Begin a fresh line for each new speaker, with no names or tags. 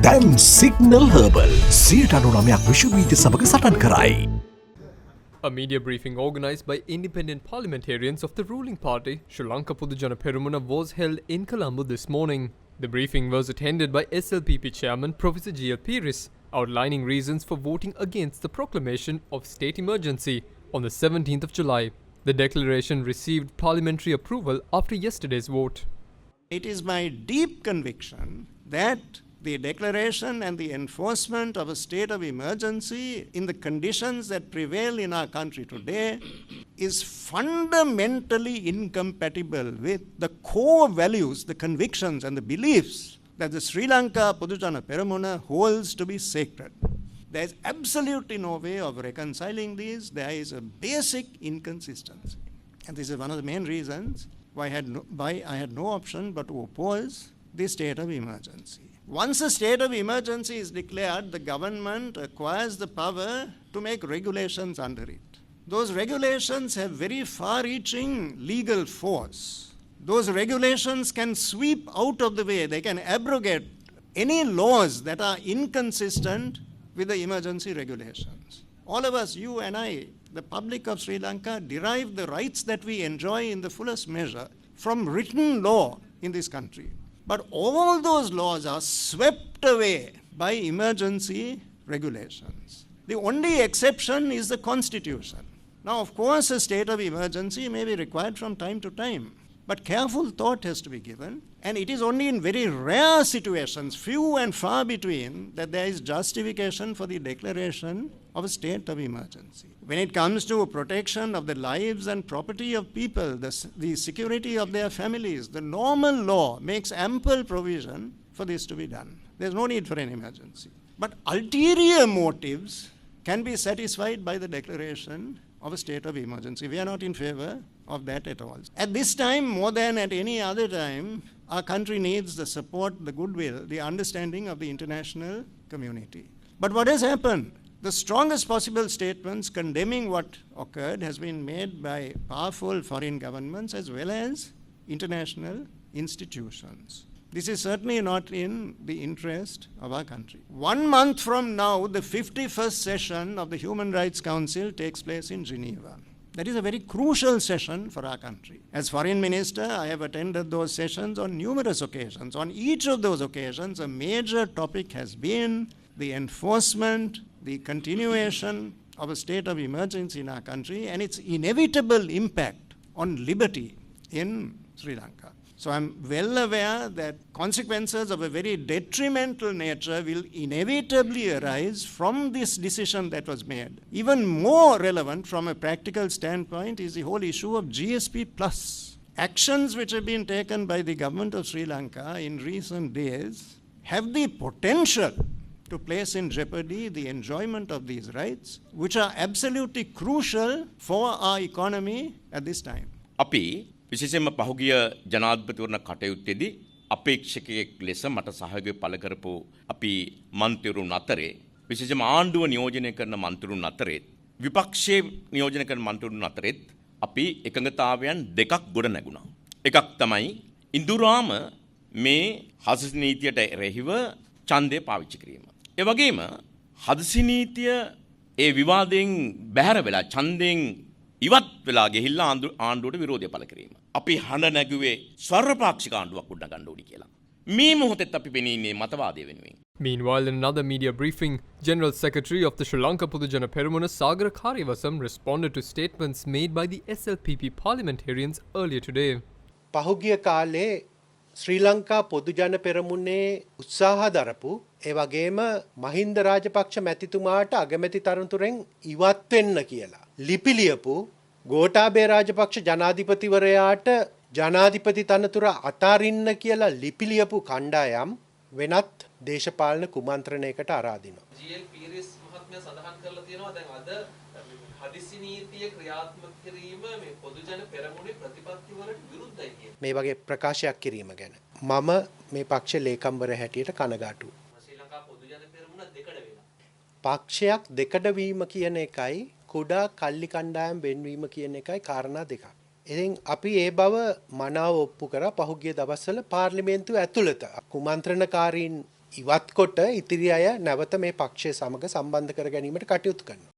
දැන් signal herbal 99ක් විශ්වවිද්‍යාල සමග සටන් කරයි.
A media briefing organised by independent parliamentarians of the ruling party, Sri Lanka Podujana Peramuna, was held in Colombo this morning. The briefing was attended by SLPP chairman Professor Peiris, outlining reasons for voting against the proclamation of state emergency on the 17th of July. The declaration received parliamentary approval after yesterday's vote.
It is my deep conviction that the declaration and the enforcement of a state of emergency in the conditions that prevail in our country today is fundamentally incompatible with the core values, the convictions and the beliefs that the Sri Lanka Podujana Peramuna holds to be sacred. There is absolutely no way of reconciling these. There is a basic inconsistency. And this is one of the main reasons why I had no option but to oppose the state of emergency. Once a state of emergency is declared, the government acquires the power to make regulations under it. Those regulations have very far-reaching legal force. Those regulations can sweep out of the way, they can abrogate any laws that are inconsistent with the emergency regulations. All of us, you and I, the public of Sri Lanka, derive the rights that we enjoy in the fullest measure from written law in this country. But all those laws are swept away by emergency regulations. The only exception is the Constitution. Now, of course, a state of emergency may be required from time to time, but careful thought has to be given, and it is only in very rare situations, few and far between, that there is justification for the declaration of a state of emergency. When it comes to protection of the lives and property of people, the security of their families, the normal law makes ample provision for this to be done. There's no need for an emergency. But ulterior motives can be satisfied by the declaration of a state of emergency. We are not in favor of that at all. At this time, more than at any other time, our country needs the support, the goodwill, the understanding of the international community. But what has happened? The strongest possible statements condemning what occurred has been made by powerful foreign governments as well as international institutions. This is certainly not in the interest of our country. 1 month from now, the 51st session of the Human Rights Council takes place in Geneva. That is a very crucial session for our country. As Foreign Minister, I have attended those sessions on numerous occasions. On each of those occasions, a major topic has been the enforcement, the continuation of a state of emergency in our country and its inevitable impact on liberty in Sri Lanka. So I'm well aware that consequences of a very detrimental nature will inevitably arise from this decision that was made. Even more relevant from a practical standpoint is the whole issue of GSP+. Actions which have been taken by the government of Sri Lanka in recent days have the potential to place in jeopardy the enjoyment of these rights, which are absolutely crucial for our economy at this time.
අපි විශේෂයෙන්ම පහුගිය ජනාධිපතිවරණ කටයුත්තේදී අපේක්ෂකයෙක් ලෙස මට සහයෝගය පළ කරපු අපි මන්ත්‍රීවරුන් අතරේ විශේෂයෙන්ම ආණ්ඩුව නියෝජනය කරන මන්ත්‍රීවරුන් අතරේ විපක්ෂයේ නියෝජනය කරන මන්ත්‍රීවරුන් අතරේ අපි එකඟතාවයන් දෙකක් ගොඩ නැගුණා. එකක් තමයි ඉඳුරාම මේ හදිසි නීතියට එරෙහිව ඡන්දය පාවිච්චි කිරීම. ඒ වගේම හදිසි නීතිය ඒ විවාදයෙන් බැහැර වෙලා ඡන්දයෙන් ඉවත් වෙලා ගිහිල්ලා ආණ්ඩුවට විරෝධය පළ කිරීම. අපි හඬ නැගුවේ ස්වර්ණපාක්ෂික ආණ්ඩුවක් උඩ ගන්න ඕනි කියලා. මේ මොහොතේත් අපි පෙනී ඉන්නේ මතවාදය වෙනුවෙන්.
Meanwhile, in another media briefing, General Secretary of the Sri Lanka Podujana Peramuna Sagara Karivasam responded to statements made by the SLPP parliamentarians earlier today.
පහුගිය කාලේ ශ්‍රී ලංකා පොදුජන පෙරමුණේ උත්සාහ දරපු ඒ වගේම මහින්ද රාජපක්ෂ මැතිතුමාට අගමැති තනතුරෙන් ඉවත් වෙන්න කියලා ලිපි ලියපු ගෝඨාභය රාජපක්ෂ ජනාධිපතිවරයාට ජනාධිපති තනතුර අතාරින්න කියලා ලිපි ලියපු කණ්ඩායම් වෙනත් දේශපාලන කුමන්ත්‍රණයකට ආරාධිනවා.
Peiris මහත්මයා සඳහන් කරලා තියෙනවා දැන් අද හදිසි නීතිය ක්‍රියාත්මක කිරීම මේ පොදුජන පෙරමුණේ ප්‍රතිපත්ති වලට විරුද්ධයි කියන.
මේ වගේ ප්‍රකාශයක් කිරීම ගැන මම මේ පක්ෂ ලේකම්වර හැටියට කනගාටුයි.
ශ්‍රී ලංකා පොදුජන පෙරමුණ දෙකඩ වෙලා.
පක්ෂයක් දෙකඩ වීම කියන එකයි කුඩා කල්ලි කණ්ඩායම් වෙන්වීම කියන එකයි කාරණා දෙකක්. ඉතින් අපි ඒ බව මනාව ඔප්පු කරා පහුගිය දවස්වල පාර්ලිමේන්තුව ඇතුළත කුමන්ත්‍රණකාරීන් ඉවත් කොට ඉතිරි අය නැවත මේ පක්ෂය සමග සම්බන්ධ කර ගැනීමට කටයුතු කරනවා.